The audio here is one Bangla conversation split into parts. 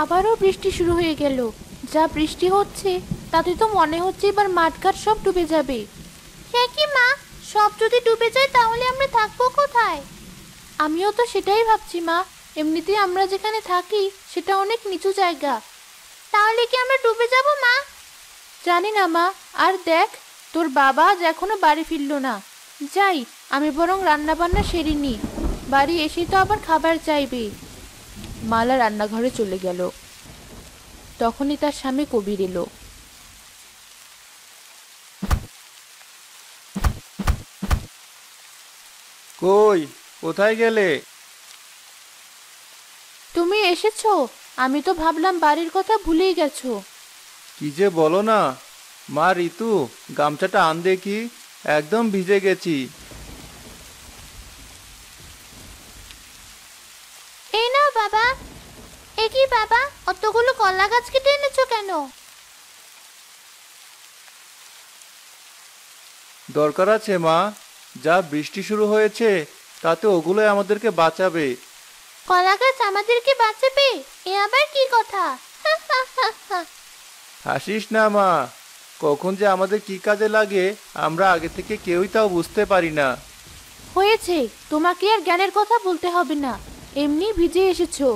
আবারও বৃষ্টি শুরু হয়ে গেল। যা বৃষ্টি হচ্ছে তাতে তো মনে হচ্ছে এবার মাঠঘাট সব ডুবে যাবে। সে কি মা, সব যদি ডুবে যায় তাহলে আমরা থাকবো কোথায়? আমিও তো সেটাই ভাবছি মা। এমনিতেই আমরা যেখানে থাকি সেটা অনেক নিচু জায়গা। তাহলে কি আমরা ডুবে যাব মা? জানি না মা। আর দেখ, তোর বাবা আজ এখনো বাড়ি ফিরলো না। যাই, আমি বরং রান্না বান্না সেরে নি। বাড়ি এসে তো আবার খাবার চাইবে। মালা রান্নাঘরে চলে গেল। তখনই তার স্বামী কবির এলো। কই, কোথায় গেলে? তুমি এসেছো? আমি তো ভাবলাম বাড়ির কথা ভুলেই গেছো। কি যে বলো না। মা ঋতু, গামছাটা আন দেখি, একদম ভিজে গেছি। এই নাও বাবা। এ কি বাবা, অতগুলো কলা গাছ কেটে এনেছো কেন? দরকার আছে মা, যা বৃষ্টি শুরু হয়েছে তাতে ওগুলোই আমাদেরকে বাঁচাবে। কলা গাছ আমাদেরকে বাঁচাবে? এ আবার কি কথা? হাসিস না মা, কখন যে আমাদের কি কাজে লাগে আমরা আগে থেকে কেউই তাও বুঝতে পারি না। হয়েছে, তোমাকে আর জ্ঞানের কথা বলতে হবে না। এমনি ভিজে এসেছো,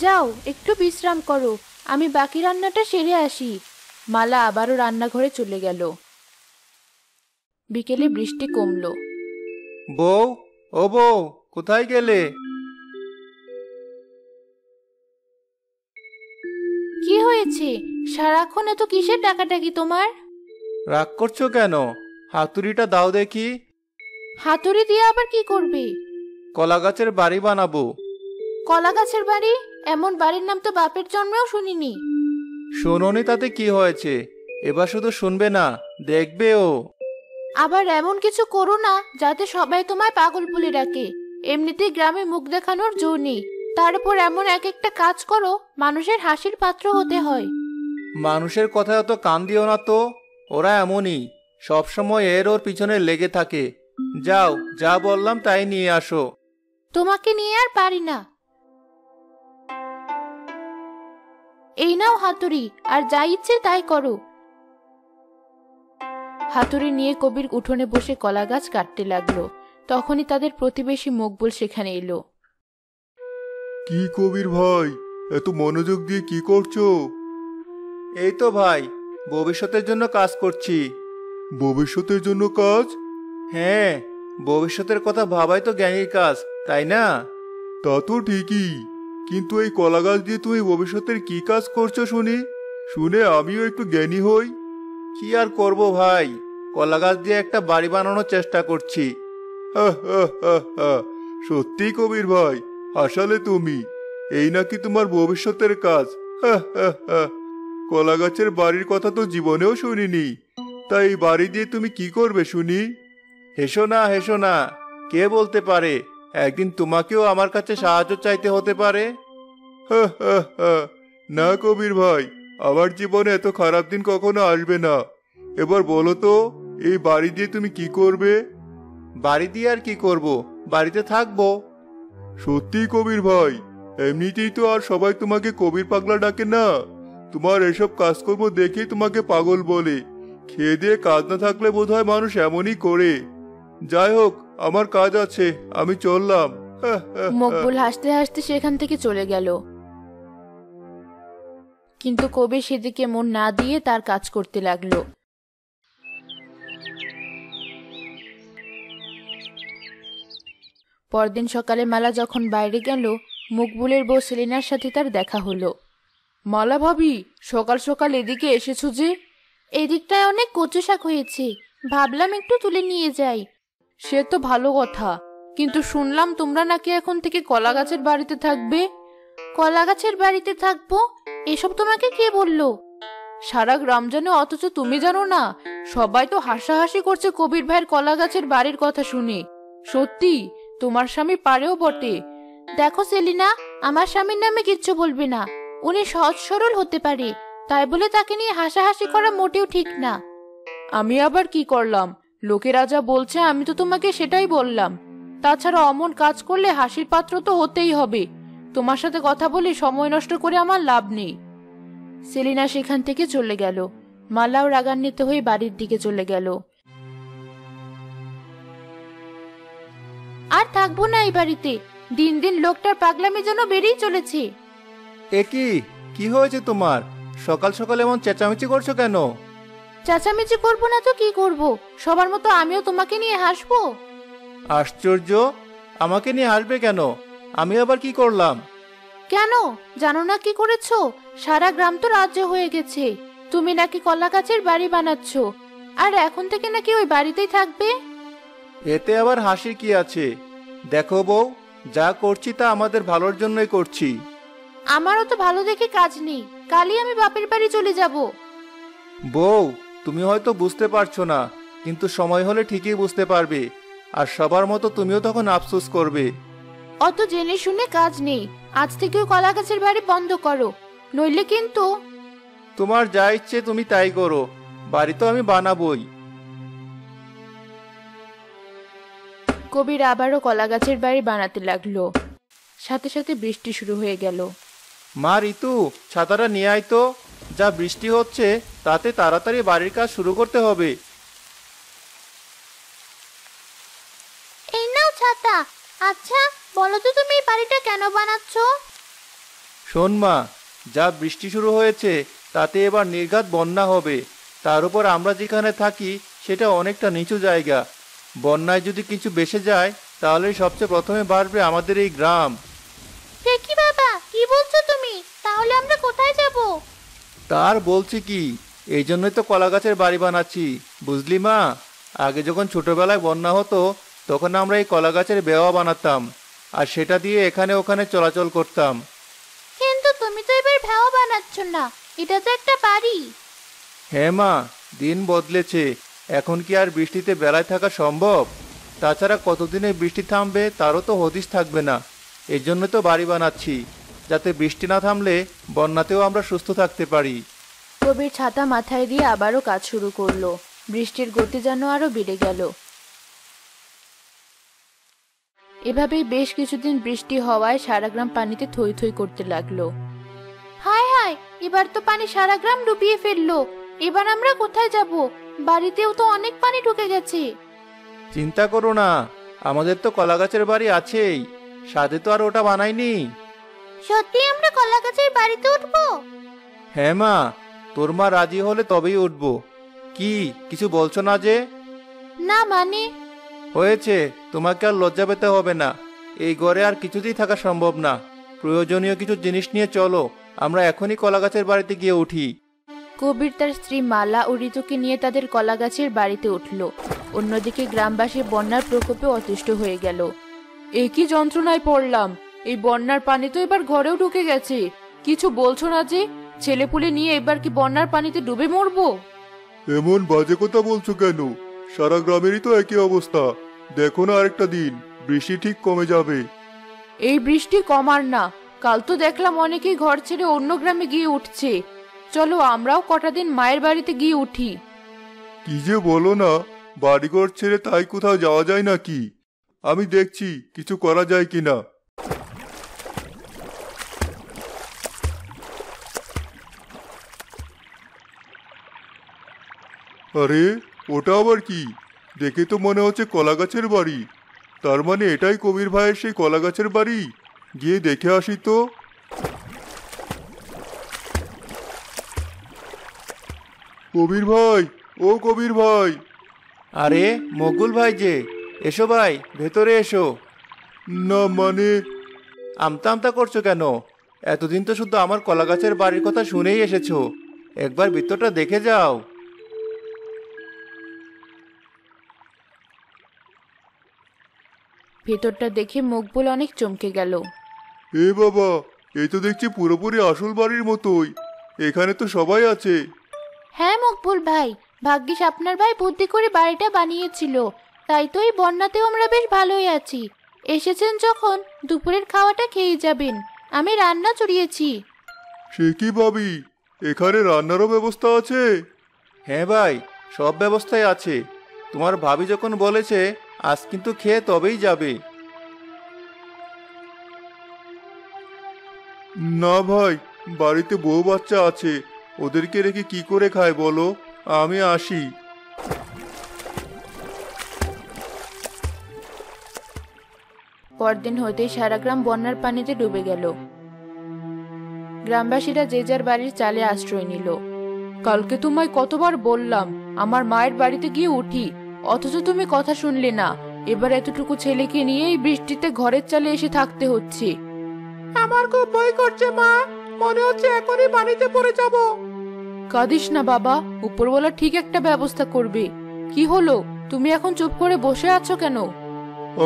যাও একটু বিশ্রাম করো। আমি বাকি রান্নাটা সেরে আসি। মালা আবারও রান্নাঘরে চলে গেল। বিকেলে বৃষ্টি কমলো। বউ, ও বউ, কোথায় গেলে? কি হয়েছে? সারাক্ষণ এত কিসের ডাকাডাকি তোমার? রাগ করছো কেন? হাতুড়িটা দাও দেখি। হাতুড়ি দিয়ে আবার কি করবে? কলা গাছের বাড়ি বানাবো। কলা গাছের বাড়ি? এমন বাড়ির নাম তো বাপের জন্মেও শুনিনি। শোনোনি তাতে কি হয়েছে? এবার শুধু শুনবে না, দেখবেও। আবার এমন কিছু করো না যাতে সবাই তোমায় পাগল বলে ডাকে। এমনিতেই গ্রামে মুখ দেখানোর জো নেই, তার উপর এমন এক একটা কাজ করো মানুষের হাসির পাত্র হতে হয়। মানুষের কথায় অত কান দিও না তো, ওরা এমনই, সবসময় এর ওর পিছনে লেগে থাকে। যাও, যা বললাম তাই নিয়ে আসো। তোমাকে নিয়ে আর পারি না। এই নাও হাতুড়ি, আর যা ইচ্ছে তাই করো। হাতুড়ি নিয়ে কবির উঠোনে বসে কলা গাছ কাটতে লাগলো। তখনই তাদের প্রতিবেশী মকবুল সেখানে এলো। কি কবির ভাই, এত মনোযোগ দিয়ে কি করছো? এই তো ভাই, ভবিষ্যতের জন্য কাজ করছি। ভবিষ্যতের জন্য কাজ? হ্যাঁ, ভবিষ্যতের কথা ভাবাই তো জ্ঞানীর কাজ, তাই না? তা তো ঠিকই, কিন্তু এই কলা গাছ দিয়ে তুমি ভবিষ্যতের কি কাজ করছো শুনি, শুনে আমিও একটু জ্ঞানী হই। কি আর করব ভাই, কলা গাছ দিয়ে একটা বাড়ি বানানোর চেষ্টা করছি। সত্যি কবির ভাই, হাসালে তুমি। এই নাকি তোমার ভবিষ্যতের কাজ? কলা গাছের বাড়ির কথা তো জীবনেও শুনিনি। তাই এই বাড়ি দিয়ে তুমি কি করবে শুনি? হেসো না, হেসো না। কে বলতে পারে একদিন তোমাকেও আমার কাছে সাহায্য চাইতে হতে পারে। না কবির ভাই, আমার জীবনে এত খারাপ দিন কখনো আসবে না। এবার বলো তো, এই বাড়ি দিয়ে তুমি কি করবে? বাড়ি দিয়ে আর কি করব, বাড়িতে থাকবো। সত্যি কবির ভাই? এমনিতেই তো আর সবাই তোমাকে কবির পাগলা ডাকে না। তোমার এসব কাজকর্ম দেখেই তোমাকে পাগল বলে। খেয়ে দিয়ে কাজ না থাকলে বোধহয় মানুষ এমনই করে। যাই হোক, আমার কাজ আছে, আমি চললাম। মকবুল হাসতে হাসতে সেখান থেকে চলে গেল। কিন্তু কবির সেদিকে মন না দিয়ে তার কাজ করতে লাগলো। পরদিন সকালে মালা যখন বাইরে গেল, মকবুলের বউ সেলিনার সাথে তার দেখা হলো। মালা ভাবি, সকাল সকাল এদিকে এসেছো যে? এদিকটায় অনেক কচু শাক হয়েছে, ভাবলাম একটু তুলে নিয়ে যাই। সে তো ভালো কথা, কিন্তু শুনলাম তোমরা নাকি এখন থেকে কলা গাছের বাড়িতে থাকবে। কলা গাছের বাড়িতে থাকবো? এসব তোমাকে কে বললো? সারা গ্রাম জানে, অথচ তুমি জানো না? সবাই তো হাসাহাসি করছে কবির ভাইয়ের কলা গাছের বাড়ির কথা শুনে। সত্যি, তোমার স্বামী পারেও বটে। দেখো সেলিনা, আমার স্বামীর নামে কিচ্ছু বলবে না। উনি সহজ সরল হতে পারে, তাই বলে তাকে নিয়ে হাসাহাসি করা মোটেও ঠিক না। আমি আবার কি করলাম? লোকেরা যা বলছে আমি তো তোমাকে সেটাই বললাম। তাছাড়া অমন কাজ করলে হাসির পাত্র তো হতেই হবে। তোমার সাথে কথা বলে সময় নষ্ট করে আমার লাভ নেই। সেলিনা সেখান থেকে চলে গেল। মালাও রাগান্বিত হয়ে বাড়ির দিকে চলে গেল। আর থাকবো না এই বাড়িতে। দিন দিন লোকটার পাগলামি যেন বেড়েই চলেছে। এ কি হয়েছে তোমার? সকাল সকাল এমন চেঁচামেচি করছো কেন? চেঁচামেচি করবো না তো কি করব? সবার মতো আমিও তোমাকে নিয়ে হাসবো? আশ্চর্য, আমাকে নিয়ে হাসবে কেন? আমি আবার কি করলাম? কেন জানো না কি করেছো? সারা গ্রাম তো রাজ্য হয়ে গেছে। তুমি নাকি কলা গাছের বাড়ি বানাচ্ছ, আর এখন থেকে নাকি ওই বাড়িতেই থাকবে। এতে আবার হাসির কি আছে? দেখো বউ, যা করছি তা আমাদের ভালোর জন্যই করছি। আমারও তো ভালো দেখে কাজ নেই, কালই আমি বাপের বাড়ি চলে যাব। বউ, তুমি হয়তো বুঝতে পারছো না, কিন্তু সময় হলে ঠিকই বুঝতে পারবে। আর সবার মতো তুমিও তখন আফসোস করবে। অত জেনে শুনে কাজ নেই। আজ থেকে ওই কলা গাছের বাড়ি বন্ধ করো, নইলে কিন্তু। তোমার যা ইচ্ছে তুমি তাই করো, বাড়ি তো আমি বানাবই। কবির আবারও কলা গাছের বাড়ি বানাতে লাগলো। সাথে সাথে বৃষ্টি শুরু হয়ে গেল। মা ঋতু, ছাতাটা নিয়ে আয় তো। যা বৃষ্টি হচ্ছে তাতে তাড়াতাড়ি বাড়ির কাজ শুরু করতে হবে। এই নাও ছাতা। আচ্ছা বলো তো, তুমি এই বাড়িটা কেন বানাচ্ছ? শোন মা, যা বৃষ্টি শুরু হয়েছে তাতে এবার নির্ঘাত বন্যা হবে। তার উপর আমরা যেখানে থাকি সেটা অনেকটা নিচু জায়গা। বন্যায় যদি কিছু ভেসে যায় তাহলে সবচেয়ে প্রথমে বাড়বে আমাদের এই গ্রাম। সে কি বাবা, কি বলছো তুমি? তাহলে আমরা কোথায় যাব? তার বলছি কি, এই জন্যই তো কলা গাছের বাড়ি বানাচ্ছি, বুঝলি মা? আগে যখন ছোটবেলায় বন্যা হতো তখন আমরা এই কলা গাছের বেওয়া বানাতাম, আর সেটা দিয়ে এখানে ওখানে চলাচল করতাম। কিন্তু তুমি তো এবার ভেওয়া বানাচ্ছ না, এটা তো একটা বাড়ি। হ্যাঁ মা, দিন বদলেছে। এখন কি আর বৃষ্টিতে বেলায় থাকা সম্ভব? তাছাড়া কতদিনে বৃষ্টি থামবে তারও তো হদিশ থাকবে না। এই জন্য তো বাড়ি বানাচ্ছি, যাতে বৃষ্টি না থামলে বন্যাতেও আমরা সুস্থ থাকতে পারি। কবির ছাতা মাথায় দিয়ে আবারও কাজ শুরু করলো। বৃষ্টির গতি যেন আরো বেড়ে গেল। এভাবেই বেশ কিছুদিন বৃষ্টি হওয়ায় সারা গ্রাম পানিতে থই থই করতে লাগলো। হায় হায়, এবার তো পানি সারা গ্রাম ডুবিয়ে ফেললো। এবার আমরা কোথায় যাব? বাড়িতেও তো অনেক পানি ঢুকে গেছে। চিন্তা করো না, আমাদের তো কলা গাছের বাড়ি আছেই, সাথে তো আর ওটা বানাইনি। সত্যি আমরা কলা গাছের বাড়িতে উঠবো? হ্যাঁ মা, তোর মা রাজি হলে তবেই উঠবো। কি কিছু বলছো না যে? না মানে? হয়েছে, তোমাকে আর লজ্জা পেতে হবে না। এই ঘরে আর কিছুতেই থাকা সম্ভব না। প্রয়োজনীয় কিছু জিনিস নিয়ে চলো, আমরা এখনই কলা গাছের বাড়িতে গিয়ে উঠি। কবির তার স্ত্রী মালা ও ঋতুকে নিয়ে তাদের কলা গাছের বাড়িতে উঠল। অন্যদিকে গ্রামবাসী বন্যার প্রকোপে অতিষ্ঠ হয়ে গেল। এ কি যন্ত্রণায় পড়লাম! এই বন্যার পানি তো এবার ঘরেও ঢুকে গেছে। কিছু বলছো না যে? ছেলেপুলে নিয়ে এবার কি বন্যার পানিতে ডুবে মরবো? এমন বাজে কথা বলছো কেন? সারা গ্রামেরই তো একই অবস্থা। দেখো না, আরেকটা দিন বৃষ্টি ঠিক কমে যাবে। এই বৃষ্টি কমার না। কাল তো দেখলাম অনেকেই ঘর ছেড়ে অন্য গ্রামে গিয়ে উঠছে। চলো আমরাও কটা দিন মায়ের বাড়িতে গিয়ে উঠি। কি যে বলো না, বাড়িঘর ছেড়ে তাই কোথাও যাওয়া যায় নাকি? আমি দেখছি কিছু করা যায় কিনা। আরে, ওটা আবার কি? দেখে তো মনে হচ্ছে কলা গাছের বাড়ি। তার মানে এটাই কবির ভাইয়ের সেই কলা গাছের বাড়ি। গিয়ে দেখে আসি তো। কবির ভাই, ও কবির ভাই! আরে মকবুল ভাই যে, এসো ভাই, ভেতরে এসো। না মানে? আমতা আমতা করছো কেন? এতদিন তো শুধু আমার কলা গাছের বাড়ির কথা শুনেই এসেছো, একবার ভিতরটা দেখে যাও। ভেতরটা দেখে মকবুল অনেক চমকে গেল। এ বাবা, এই তো দেখছি পুরোপুরি আসল বাড়ির মতোই। এখানে তো সবাই আছে। হ্যাঁ মকবুল ভাই, ভাগ্যিস আপনার ভাই বুদ্ধি করে বাড়িটা বানিয়েছিল। তাই তো এই বন্যাতেও আমরা বেশ ভালোই আছি। এসেছেন যখন দুপুরের খাওয়াটা খেয়ে যাবেন। আমি রান্না চড়িয়েছি। সে কি ভাবি, এখানে রান্নারও ব্যবস্থা আছে? হ্যাঁ ভাই, সব ব্যবস্থাই আছে। তোমার ভাবি যখন বলেছে আজ কিন্তু খেয়ে তবেই যাবে। না ভাই, বাড়িতে বউ বাচ্চা আছে, ওদেরকে রেখে কি করে খায় বলো? আমি আসি। পরদিন হইতেই সারা গ্রাম বন্যার পানিতে ডুবে গেল। গ্রামবাসীরা যে যার বাড়ির চালে আশ্রয় নিল। কালকে তোমায় কতবার বললাম আমার মায়ের বাড়িতে গিয়ে উঠি, অথচ তুমি কথা শুনলে না। এবার এতটুকু ছেলেকে নিয়ে এই বৃষ্টিতে ঘরের চালে এসে থাকতে হচ্ছে। আমার খুব ভয় করছে মা, মনে হচ্ছে এখনই পানিতে পড়ে যাব। কাঁদিস না বাবা, উপরওয়ালা ঠিক একটা ব্যবস্থা করবে। কি হলো, তুমি এখন চুপ করে বসে আছো কেন?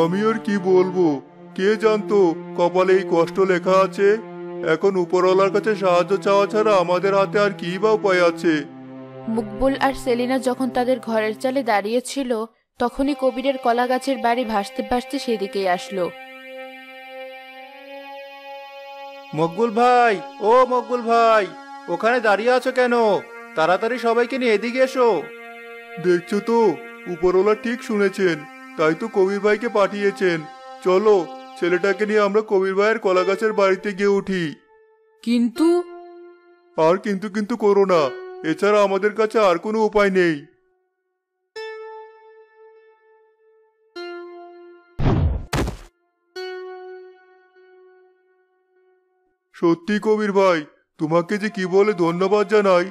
আমি আর কি বলবো, কে জানতো কপালে এই কষ্ট লেখা আছে। এখন উপরওয়ালার কাছে সাহায্য চাওয়া ছাড়া আমাদের হাতে আর কি বা উপায় আছে। মুকবুল আর সেলিনা যখন তাদের ঘরের চালে দাঁড়িয়ে ছিল, তখনই কবিরের কলা গাছের বাড়ি ভাসতে ভাসতে সেদিকেই আসলো। মকবুল ভাই, ও মকবুল ভাই, ওখানে দাঁড়িয়ে আছো কেন? তাড়াতাড়ি সবাইকে নিয়ে এদিকে এসো। দেখছো তো, উপরওয়ালা ঠিক শুনেছেন, তাই তো কবির ভাইকে পাঠিয়েছেন। চলো, ছেলেটাকে নিয়ে আমরা কবির ভাইয়ের কলা গাছের বাড়িতে গিয়ে উঠি। কিন্তু আর কিন্তু কিন্তু করো না, এছাড়া আমাদের কাছে আর কোনো উপায় নেই। সত্যি কবির ভাই, তোমাকে যে কি বলে ধন্যবাদ জানাই।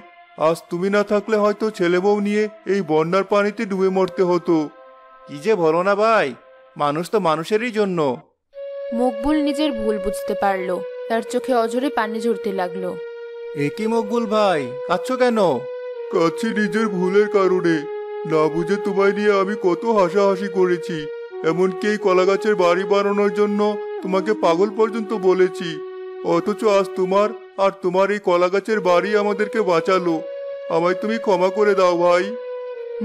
আজ তুমি না থাকলে হয়তো ছেলে বউ নিয়ে এই বন্যার পানিতে ডুবে মরতে হতো। কি যে বলো না ভাই, মানুষ তো মানুষেরই জন্য। মকবুল নিজের ভুল বুঝতে পারলো, তার চোখে অঝরে পানি ঝরতে লাগলো। এ কি মকবুল ভাই, কাঁদছো কেন? কাছে নিজের ভুলের কারণে। না বুঝে তোমায় নিয়ে আমি কত হাসাহাসি করেছি, এমনকি এই কলা গাছের বাড়ি বানানোর জন্য তোমাকে পাগল পর্যন্ত বলেছি। অথচ আজ তোমার আর তোমার এই কলা গাছের বাড়ি আমাদেরকে বাঁচালো। আমায় তুমি ক্ষমা করে দাও ভাই।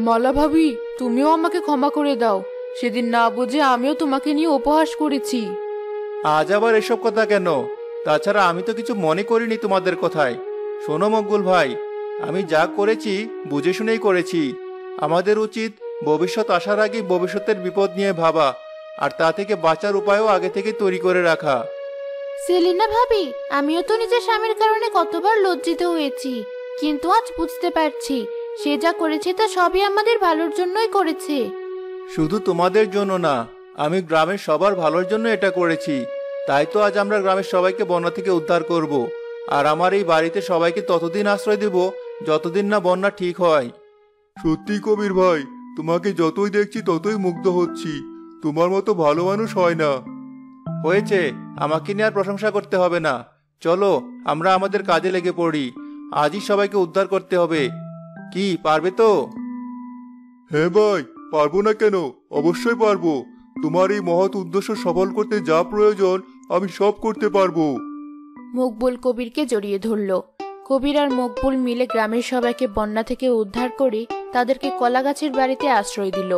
মালা ভাবি, তুমিও আমাকে ক্ষমা করে দাও। সেদিন না বুঝে আমিও তোমাকে নিয়ে উপহাস করেছি। আজ আবার এসব কথা কেন? তাছাড়া আমি তো কিছু মনে করিনি তোমাদের কথায়। শোনো মকবুল ভাই, আমি যা করেছি বুঝে শুনেই করেছি। আমাদের উচিত ভবিষ্যৎ আসার আগে ভবিষ্যতের বিপদ নিয়ে ভাবা, আর তা থেকে বাঁচার উপায়ও আগে থেকে তৈরি করে রাখা। সেলিনা ভাবি, আমিও তো নিজের স্বামীর কারণে কতবার লজ্জিত হয়েছি, কিন্তু আজ বুঝতে পারছি সে যা করেছে তা সবই আমাদের ভালোর জন্যই করেছে। শুধু তোমাদের জন্য না, আমি গ্রামের সবার ভালোর জন্য এটা করেছি। তাই তো আজ আমরা গ্রামের সবাইকে বন্যা থেকে উদ্ধার করব, আর আমার এই বাড়িতে সবাইকে ততদিন আশ্রয় দেব যতদিন না বন্যা ঠিক হয়। সত্যি কবির ভাই, তোমাকে যতই দেখছি ততই মুগ্ধ হচ্ছি। তোমার মতো ভালো মানুষ হয় না। হয়েছে, আমাকে নিয়ে আর প্রশংসা করতে হবে না। চলো, আমরা আমাদের কাজে লেগে পড়ি। আজই সবাইকে উদ্ধার করতে হবে। কি পারবে তো? হ্যাঁ ভাই, পারবো না কেন, অবশ্যই পারবো। তোমার এই মহৎ উদ্দেশ্য সফল করতে যা প্রয়োজন আমি সব করতে পারবো। মকবুল কবিরকে জড়িয়ে ধরল। কবির আর মকবুল মিলে গ্রামের সবাইকে বন্যা থেকে উদ্ধার করে তাদেরকে কলা গাছের বাড়িতে আশ্রয় দিল।